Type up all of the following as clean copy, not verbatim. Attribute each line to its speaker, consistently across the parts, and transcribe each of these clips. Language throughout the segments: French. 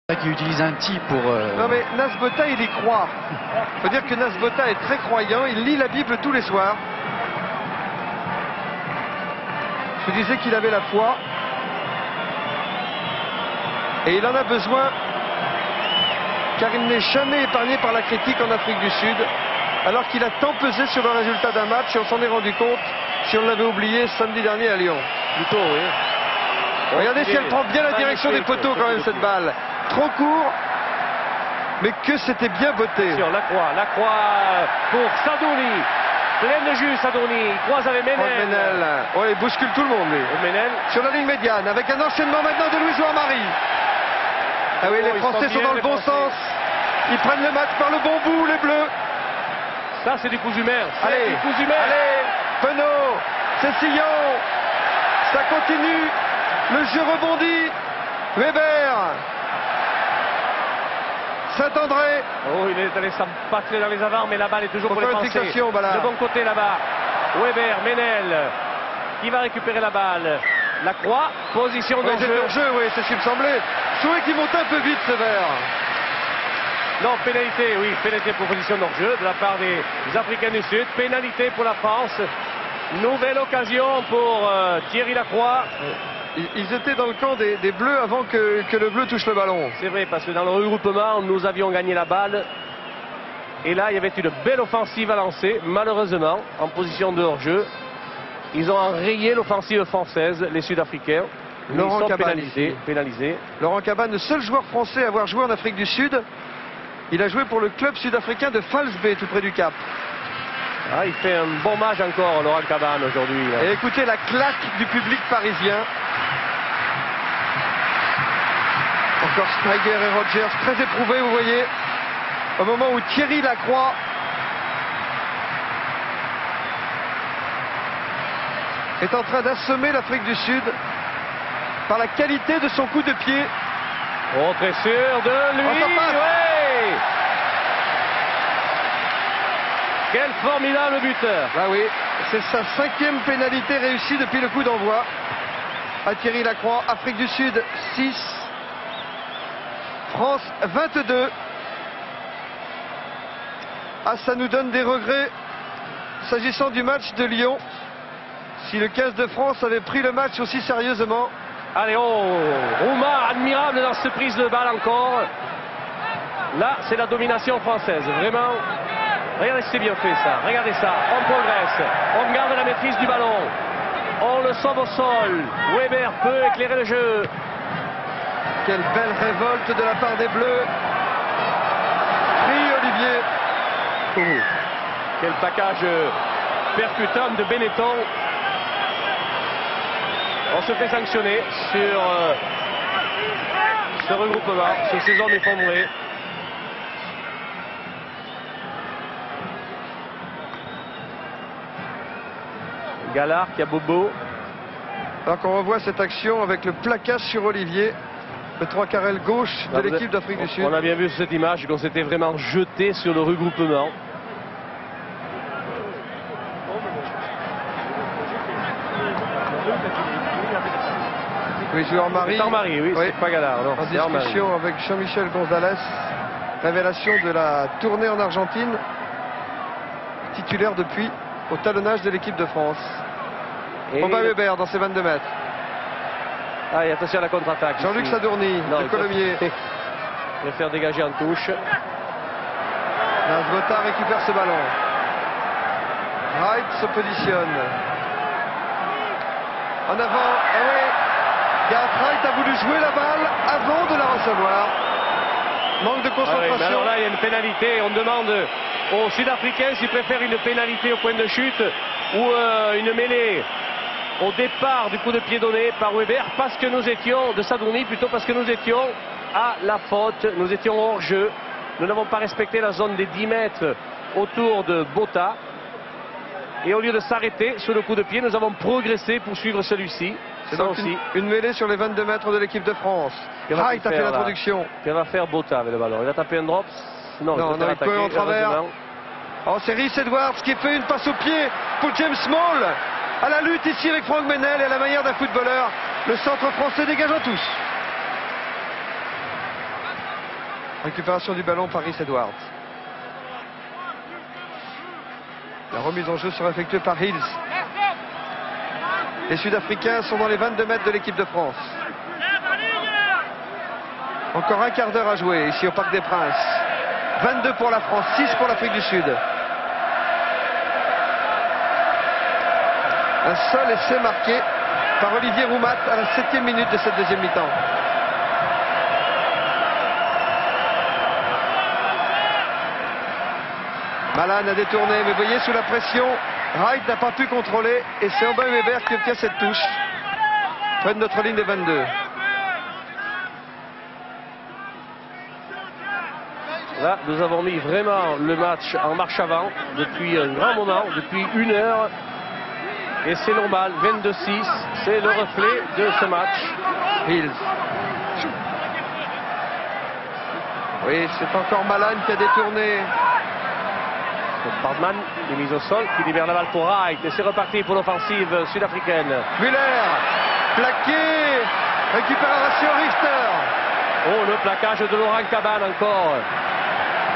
Speaker 1: Qui utilise un tee pour...
Speaker 2: Non mais Nasbota il y croit. Faut dire que Nasbota est très croyant, il lit la Bible tous les soirs. Je disais qu'il avait la foi. Et il en a besoin, car il n'est jamais épargné par la critique en Afrique du Sud, alors qu'il a tant pesé sur le résultat d'un match, et on s'en est rendu compte si on l'avait oublié samedi dernier à Lyon.
Speaker 3: Plutôt, oui.
Speaker 2: Regardez si elle prend bien la direction des poteaux quand même cette balle. Trop court, mais que c'était bien botté.
Speaker 3: La croix pour Sadouni. Plein de jus Sadouni. Il croise avec Menel.
Speaker 2: Ouais, il bouscule tout le monde lui.
Speaker 3: Menel.
Speaker 2: Sur la ligne médiane, avec un enchaînement maintenant de Luis Ouamari. Ah oui, les Français sont dans le bon sens. Ils prennent le match par le bon bout, les Bleus.
Speaker 3: Ça, c'est du cousu main.
Speaker 2: Allez, Penaud, Cessillon. Ça continue. Le jeu rebondit. Weber. Saint-André.
Speaker 3: Oh, il est allé s'empâtrer dans les avants, mais la balle est toujours pour les Français.
Speaker 2: Fixation,
Speaker 3: de bon côté là-bas. Weber, Menel, qui va récupérer la balle. La croix, position de
Speaker 2: jeu. Oui, c'est ce qui me semblait. Je trouvais qu'il montait un peu vite, Sévère.
Speaker 3: Non, pénalité, oui, pénalité pour position d'hors-jeu de la part des Africains du Sud. Pénalité pour la France. Nouvelle occasion pour Thierry Lacroix.
Speaker 2: Ils étaient dans le camp des Bleus avant que le Bleu touche le ballon.
Speaker 3: C'est vrai, parce que dans le regroupement, nous avions gagné la balle. Et là, il y avait une belle offensive à lancer. Malheureusement, en position de hors-jeu, ils ont enrayé l'offensive française, les Sud-Africains.
Speaker 2: Laurent Cabane
Speaker 3: pénalisés.
Speaker 2: Laurent Cabane, le seul joueur français à avoir joué en Afrique du Sud. Il a joué pour le club sud-africain de Falsbay, tout près du Cap.
Speaker 3: Ah, il fait un bon match encore, Laurent Cabane, aujourd'hui.
Speaker 2: Et écoutez la claque du public parisien. Encore Steiger et Rogers, très éprouvés, vous voyez. Au moment où Thierry Lacroix est en train d'assommer l'Afrique du Sud par la qualité de son coup de pied.
Speaker 3: Oh, très sûr de lui. Oui. Quel formidable buteur.
Speaker 2: Ah oui, c'est sa 5e pénalité réussie depuis le coup d'envoi à Thierry Lacroix. Afrique du Sud 6, France 22. Ah, ça nous donne des regrets s'agissant du match de Lyon. Si le 15 de France avait pris le match aussi sérieusement.
Speaker 3: Allez, Rouma, admirable dans cette prise de balle encore. Là, c'est la domination française, vraiment. Regardez, c'est bien fait ça, regardez ça, on progresse, on garde la maîtrise du ballon, on le sauve au sol, Weber peut éclairer le jeu.
Speaker 2: Quelle belle révolte de la part des Bleus. Pris Olivier.
Speaker 3: Quel plaquage percutant de Benetton. On se fait sanctionner sur ce regroupement, sur ces zones effondrées. Gallard qui a bobo.
Speaker 2: Alors qu'on revoit cette action avec le plaquage sur Olivier, le 3/4 aile gauche de l'équipe d'Afrique du Sud.
Speaker 3: On a bien vu sur cette image qu'on s'était vraiment jeté sur le regroupement.
Speaker 2: Oui, joueur Marie.
Speaker 3: C'est Marie, oui, c'est pas Gallard. Non,
Speaker 2: en discussion avec Jean-Michel Gonzalez, révélation de la tournée en Argentine, titulaire depuis au talonnage de l'équipe de France. Robin Weber dans ses 22 mètres.
Speaker 3: Ah, et attention à la contre-attaque.
Speaker 2: Jean-Luc Sadourny, le Colomiers.
Speaker 3: Il va faire dégager en touche.
Speaker 2: Nasbota récupère ce ballon. Wright se positionne. En avant, eh oui, Gareth Wright a voulu jouer la balle avant de la recevoir. Manque de concentration.
Speaker 3: Ah oui, alors là, il y a une pénalité. On demande aux Sud-Africains s'ils préfèrent une pénalité au point de chute ou une mêlée au départ du coup de pied donné par Weber, parce que nous étions, de Sadouni plutôt, parce que nous étions à la faute, nous étions hors jeu. Nous n'avons pas respecté la zone des 10 mètres autour de Bota. Et au lieu de s'arrêter sur le coup de pied, nous avons progressé pour suivre celui-ci.
Speaker 2: C'est donc une mêlée sur les 22 mètres de l'équipe de France. Wright a fait l'introduction.
Speaker 3: Il va faire Bota avec le ballon. Il va taper un drop. Non,
Speaker 2: il peut en travers. Oh, c'est Rhys Edwards qui fait une passe au pied pour James Small. À la lutte ici avec Franck Menel et à la manière d'un footballeur. Le centre français dégage en touche. Récupération du ballon par Rhys Edwards. La remise en jeu sera effectuée par Hills. Les Sud-Africains sont dans les 22 mètres de l'équipe de France. Encore un quart d'heure à jouer ici au Parc des Princes. 22 pour la France, 6 pour l'Afrique du Sud. Un seul essai marqué par Olivier Roumat à la 7e minute de cette deuxième mi-temps. Malan a détourné, mais voyez, sous la pression, Wright n'a pas pu contrôler et c'est Aubin Weber qui obtient cette touche près de notre ligne des 22.
Speaker 3: Là, nous avons mis vraiment le match en marche avant depuis un grand moment, depuis 1 heure. Et c'est normal, 22-6, c'est le reflet de ce match.
Speaker 2: Hills. Oui, c'est encore Malan qui a détourné.
Speaker 3: Bardman est mis au sol, qui libère la balle pour Wright. Et c'est reparti pour l'offensive sud-africaine.
Speaker 2: Müller, plaqué, récupération Richter.
Speaker 3: Oh, le plaquage de Laurent Cabane encore.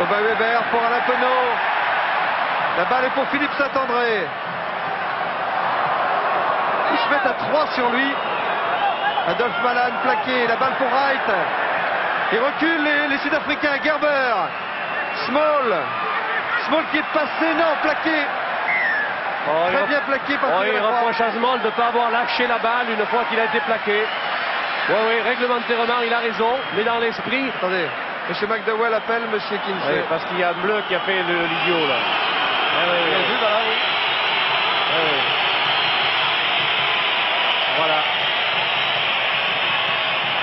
Speaker 2: Aubin Weber pour Alain Penaud. La balle est pour Philippe Saint-André. Ils se mettent à 3 sur lui. Adolphe Malan plaqué, la balle pour Wright. Ils reculent les Sud-Africains. Gerber, Small qui est passé, non, plaqué. Très bien plaqué par
Speaker 3: il reproche à Small de ne pas avoir lâché la balle une fois qu'il a été plaqué. Oui, réglementairement, il a raison, mais dans l'esprit...
Speaker 2: Attendez, M. McDowell appelle M. Kinsey.
Speaker 3: Oui, parce qu'il y a un bleu qui a fait l'idiot, là. Voilà.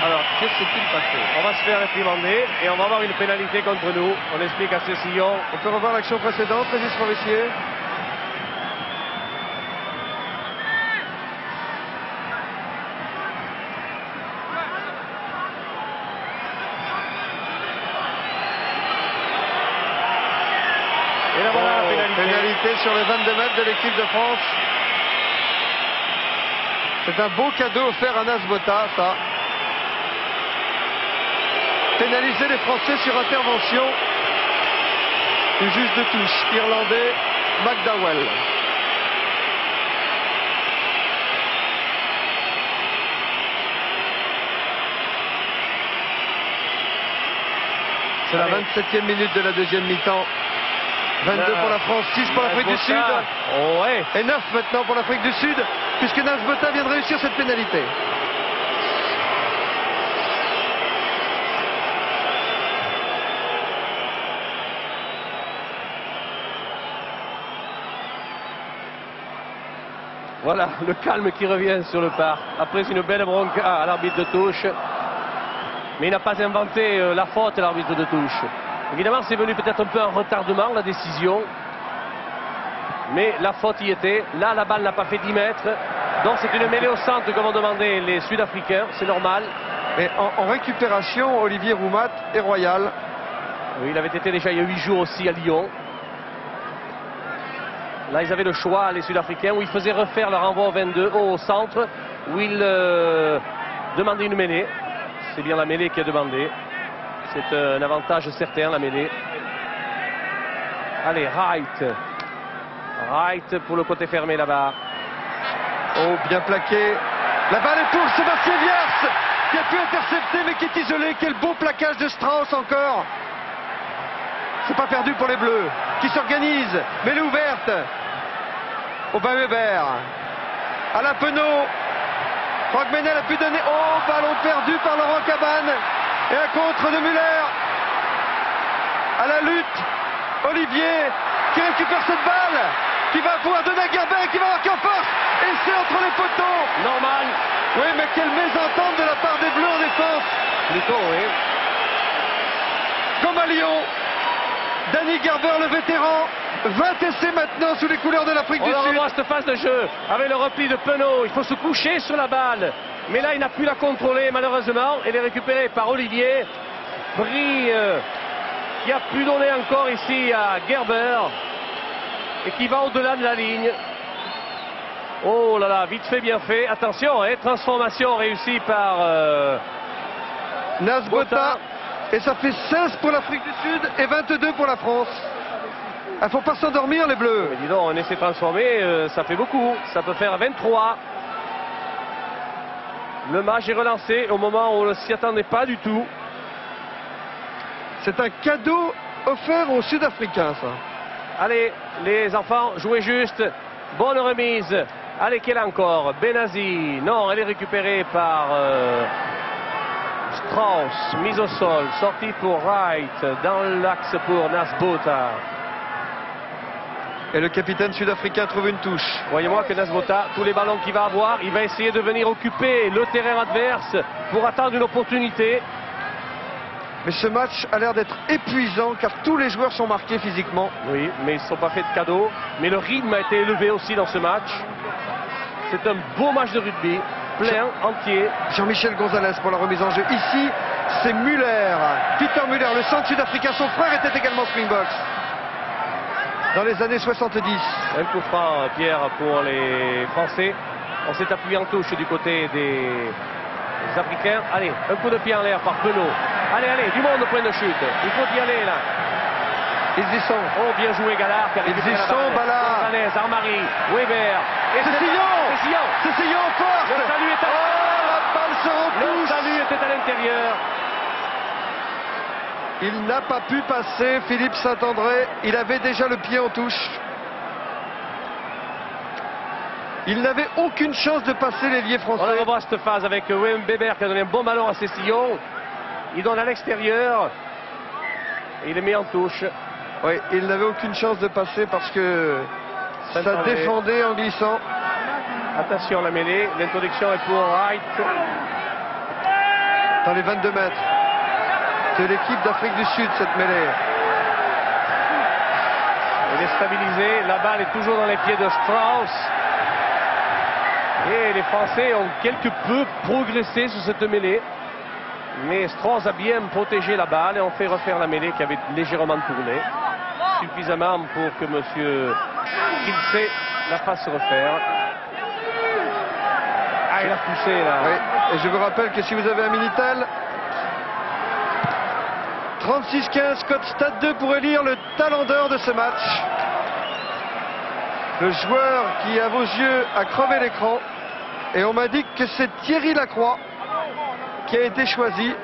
Speaker 2: Alors, qu'est-ce qui s'est-il passé?
Speaker 3: On va se faire réprimander et on va avoir une pénalité contre nous. On explique à Cécillon.
Speaker 2: On peut revoir l'action précédente, Régis Forissier.
Speaker 3: Et là voilà la pénalité.
Speaker 2: Pénalité sur les 22 mètres de l'équipe de France. C'est un beau cadeau offert à Nasbota, ça. Pénaliser les Français sur intervention du juge de touche irlandais McDowell. C'est la 27e minute de la deuxième mi-temps. 22 pour la France, 6 pour l'Afrique du Sud.
Speaker 3: Oh ouais.
Speaker 2: Et 9 maintenant pour l'Afrique du Sud, puisque Nasbota vient de réussir cette pénalité.
Speaker 3: Voilà le calme qui revient sur le parc. Après une belle bronca à l'arbitre de touche. Mais il n'a pas inventé la faute, l'arbitre de touche. Évidemment, c'est venu peut-être un peu en retardement, la décision. Mais la faute y était. Là, la balle n'a pas fait 10 mètres. Donc c'est une mêlée au centre comme ont demandé les Sud-Africains. C'est normal.
Speaker 2: Mais en récupération, Olivier Roumat est royal.
Speaker 3: Oui, il avait été déjà il y a 8 jours aussi à Lyon. Là, ils avaient le choix, les Sud-Africains, où ils faisaient refaire leur envoi au 22, au centre, où ils demandaient une mêlée. C'est bien la mêlée qui a demandé. C'est un avantage certain, la mêlée. Allez, Wright. Wright pour le côté fermé là-bas.
Speaker 2: Oh, bien plaqué. La balle est pour Sébastien Viers, qui a pu intercepter, mais qui est isolé. Quel beau plaquage de Strauss encore. C'est pas perdu pour les Bleus, qui s'organisent. Mais elle est ouverte. Aubin Weber. Alain Penaud. Franck Menel a pu donner. Oh, ballon perdu par Laurent Cabane. Et un contre de Müller. À la lutte, Olivier qui récupère cette balle, qui va pouvoir donner à Gerber, qui va marquer en force. Et c'est entre les poteaux.
Speaker 3: Normal.
Speaker 2: Oui, mais quelle mésentente de la part des Bleus en défense.
Speaker 3: Plutôt, oui.
Speaker 2: Comme à Lyon, Danny Gerber, le vétéran, 20 essais maintenant sous les couleurs de l'Afrique du Sud.
Speaker 3: On revoit cette phase de jeu avec le repli de Penaud. Il faut se coucher sur la balle. Mais là, il n'a pu la contrôler, malheureusement. Elle est récupérée par Olivier. Brie, qui a pu donner encore ici à Gerber. Et qui va au-delà de la ligne. Oh là là, vite fait, bien fait. Attention, transformation réussie par
Speaker 2: Nasbota. Et ça fait 16 pour l'Afrique du Sud et 22 pour la France. Il ne faut pas s'endormir, les Bleus.
Speaker 3: Mais dis donc, on essaie de transformer, ça fait beaucoup. Ça peut faire 23. Le match est relancé au moment où on ne s'y attendait pas du tout.
Speaker 2: C'est un cadeau offert aux Sud-Africains, ça.
Speaker 3: Allez, les enfants, jouez juste. Bonne remise. Allez, quelle encore? Benazi. Non, elle est récupérée par Strauss. Mise au sol. Sortie pour Wright. Dans l'axe pour Nasbota.
Speaker 2: Et le capitaine sud-africain trouve une touche.
Speaker 3: Voyez-moi que Nasbota, tous les ballons qu'il va avoir, il va essayer de venir occuper le terrain adverse pour attendre une opportunité.
Speaker 2: Mais ce match a l'air d'être épuisant car tous les joueurs sont marqués physiquement.
Speaker 3: Oui, mais ils ne sont pas faits de cadeaux. Mais le rythme a été élevé aussi dans ce match. C'est un beau match de rugby, plein, entier.
Speaker 2: Jean-Michel Gonzalez pour la remise en jeu. Ici, c'est Muller. Peter Muller, le centre sud-africain. Son frère était également Springboks dans les années 70.
Speaker 3: Un coup franc, Pierre, pour les Français. On s'est appuyé en touche du côté des Africains. Allez, un coup de pied en l'air par Penaud. Allez, allez, du monde au point de chute. Il faut y aller là.
Speaker 2: Ils y sont.
Speaker 3: Oh, bien joué Gallard.
Speaker 2: Ils y sont, Ballard.
Speaker 3: Armari, Weber.
Speaker 2: C'est Sillon. C'est Sillon fort.
Speaker 3: Le salut est à...
Speaker 2: Oh, la balle se repousse.
Speaker 3: Le salut était à l'intérieur.
Speaker 2: Il n'a pas pu passer, Philippe Saint-André. Il avait déjà le pied en touche. Il n'avait aucune chance de passer l'ailier français.
Speaker 3: On revoit cette phase avec Weber qui a donné un bon ballon à Cestillon. Il donne à l'extérieur. Et il est mis en touche.
Speaker 2: Oui, il n'avait aucune chance de passer parce que ça défendait en glissant.
Speaker 3: Attention la mêlée. L'introduction est pour Wright.
Speaker 2: Dans les 22 mètres de l'équipe d'Afrique du Sud, cette mêlée.
Speaker 3: Elle est stabilisée. La balle est toujours dans les pieds de Strauss. Et les Français ont quelque peu progressé sur cette mêlée. Mais Strauss a bien protégé la balle et on fait refaire la mêlée qui avait légèrement tourné. Suffisamment pour que M. Kinsey la fasse refaire. Ah, il a poussé là.
Speaker 2: Oui. Et je vous rappelle que si vous avez un Minitel, 36-15, code Stade 2 pour élire le talent d'or de ce match. Le joueur qui, à vos yeux, a crevé l'écran. Et on m'a dit que c'est Thierry Lacroix qui a été choisi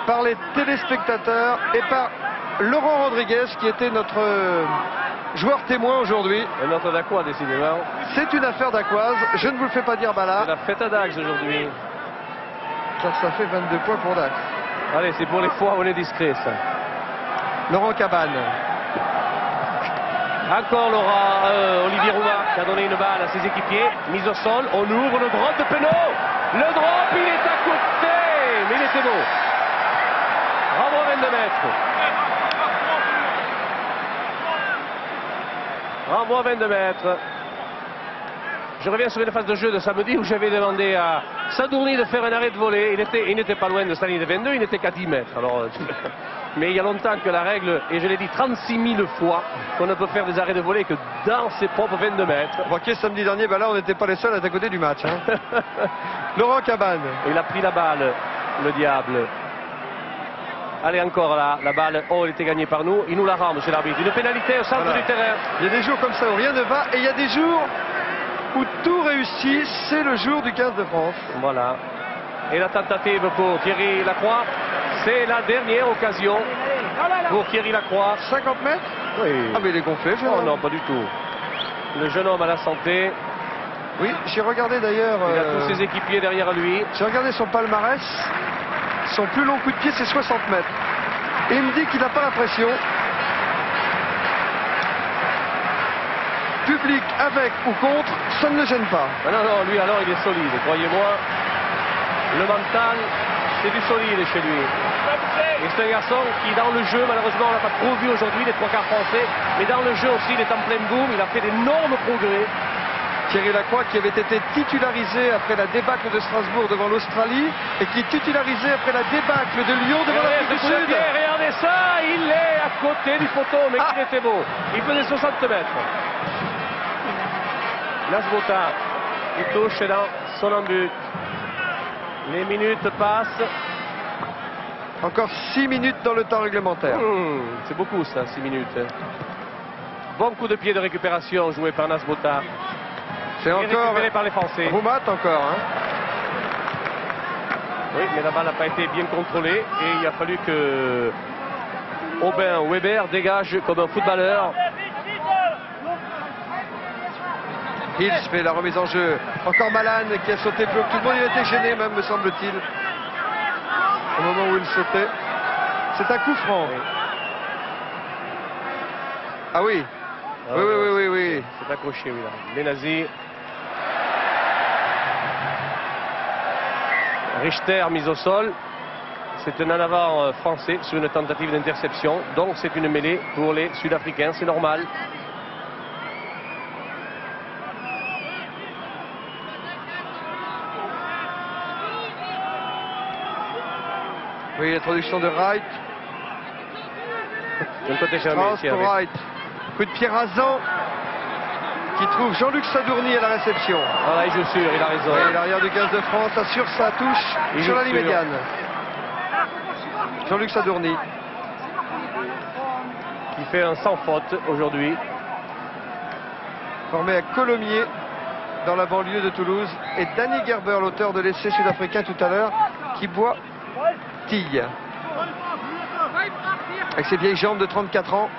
Speaker 2: par les téléspectateurs et par Laurent Rodriguez qui était notre joueur témoin aujourd'hui.
Speaker 3: Et notre Dacois, décidément.
Speaker 2: C'est une affaire d'Aquoise, je ne vous le fais pas dire Ballard.
Speaker 3: C'est la fête à Dax aujourd'hui.
Speaker 2: Car ça fait 22 points pour Dax.
Speaker 3: Allez, c'est pour les fois où on est discret, ça.
Speaker 2: Laurent Cabane.
Speaker 3: Encore Olivier Roumac qui a donné une balle à ses équipiers. Mise au sol, on ouvre le drop de Penaud. Le drop, il est à côté, mais il était beau. Bravo, 22 mètres. Bravo, 22 mètres. Je reviens sur une phase de jeu de samedi où j'avais demandé à Sadourny de faire un arrêt de volée. Il n'était pas loin de cette ligne de 22, il n'était qu'à 10 mètres. Alors, mais il y a longtemps que la règle, et je l'ai dit 36 000 fois, qu'on ne peut faire des arrêts de volée que dans ses propres 22 mètres.
Speaker 2: Remarquez, samedi dernier, là, on n'était pas les seuls à être à côté du match. Hein. Laurent Cabane.
Speaker 3: Il a pris la balle, le diable. Allez, encore là, la balle, oh, elle était gagnée par nous. Il nous la rend, monsieur l'arbitre. Une pénalité au centre du terrain.
Speaker 2: Il y a des jours comme ça où rien ne va, et il y a des jours où tout réussit. C'est le jour du 15 de France.
Speaker 3: Voilà. Et la tentative pour Thierry Lacroix, c'est la dernière occasion pour Thierry Lacroix.
Speaker 2: 50 mètres.
Speaker 3: Oui.
Speaker 2: Ah mais il est gonflé, je
Speaker 3: non, pas du tout. Le jeune homme à la santé.
Speaker 2: Oui, j'ai regardé d'ailleurs...
Speaker 3: Il a tous ses équipiers derrière lui.
Speaker 2: J'ai regardé son palmarès. Son plus long coup de pied, c'est 60 mètres. Et il me dit qu'il n'a pas la pression. Public avec ou contre, ça ne le gêne pas.
Speaker 3: Ah non, non, lui alors il est solide, croyez-moi. Le mental, c'est du solide chez lui. Et c'est un garçon qui, dans le jeu, malheureusement, on l'a pas trop vu aujourd'hui, les trois quarts français, mais dans le jeu aussi, il est en plein boom, il a fait d'énormes progrès.
Speaker 2: Thierry Lacroix qui avait été titularisé après la débâcle de Strasbourg devant l'Australie et qui est titularisé après la débâcle de Lyon devant l'Afrique du Sud.
Speaker 3: Regardez ça, il est à côté du poteau, mais il était beau. Il faisait 60 mètres. Nasbota, il touche dans son but. Les minutes passent.
Speaker 2: Encore 6 minutes dans le temps réglementaire.
Speaker 3: C'est beaucoup ça, 6 minutes. Bon coup de pied de récupération joué par Nasbota.
Speaker 2: C'est encore
Speaker 3: récupéré par les Français.
Speaker 2: Roumat encore. Hein.
Speaker 3: Oui, mais la balle n'a pas été bien contrôlée et il a fallu que Aubin Weber dégage comme un footballeur.
Speaker 2: Hills fait la remise en jeu. Encore Malan qui a sauté plus haut que tout le monde. Il a été gêné même, me semble-t-il, au moment où il sautait. C'est un coup franc.
Speaker 3: Oui.
Speaker 2: Ah oui. Oui.
Speaker 3: C'est accroché, oui. Là. Benazzi. Richter mise au sol. C'est un en avant français sur une tentative d'interception. Donc c'est une mêlée pour les Sud-Africains. C'est normal.
Speaker 2: Oui, l'introduction de Wright.
Speaker 3: D'un côté
Speaker 2: Strauss pour Wright. Coup de pied rasant qui trouve Jean-Luc Sadourny à la réception.
Speaker 3: Voilà, il joue sûr, il a raison.
Speaker 2: Oui, l'arrière du 15 de France assure sa touche sur la ligne médiane. Jean-Luc Sadourny.
Speaker 3: Qui fait un sans faute aujourd'hui.
Speaker 2: Formé à Colomiers, dans la banlieue de Toulouse. Et Danny Gerber, l'auteur de l'essai sud-africain tout à l'heure, qui boit tille. Avec ses vieilles jambes de 34 ans.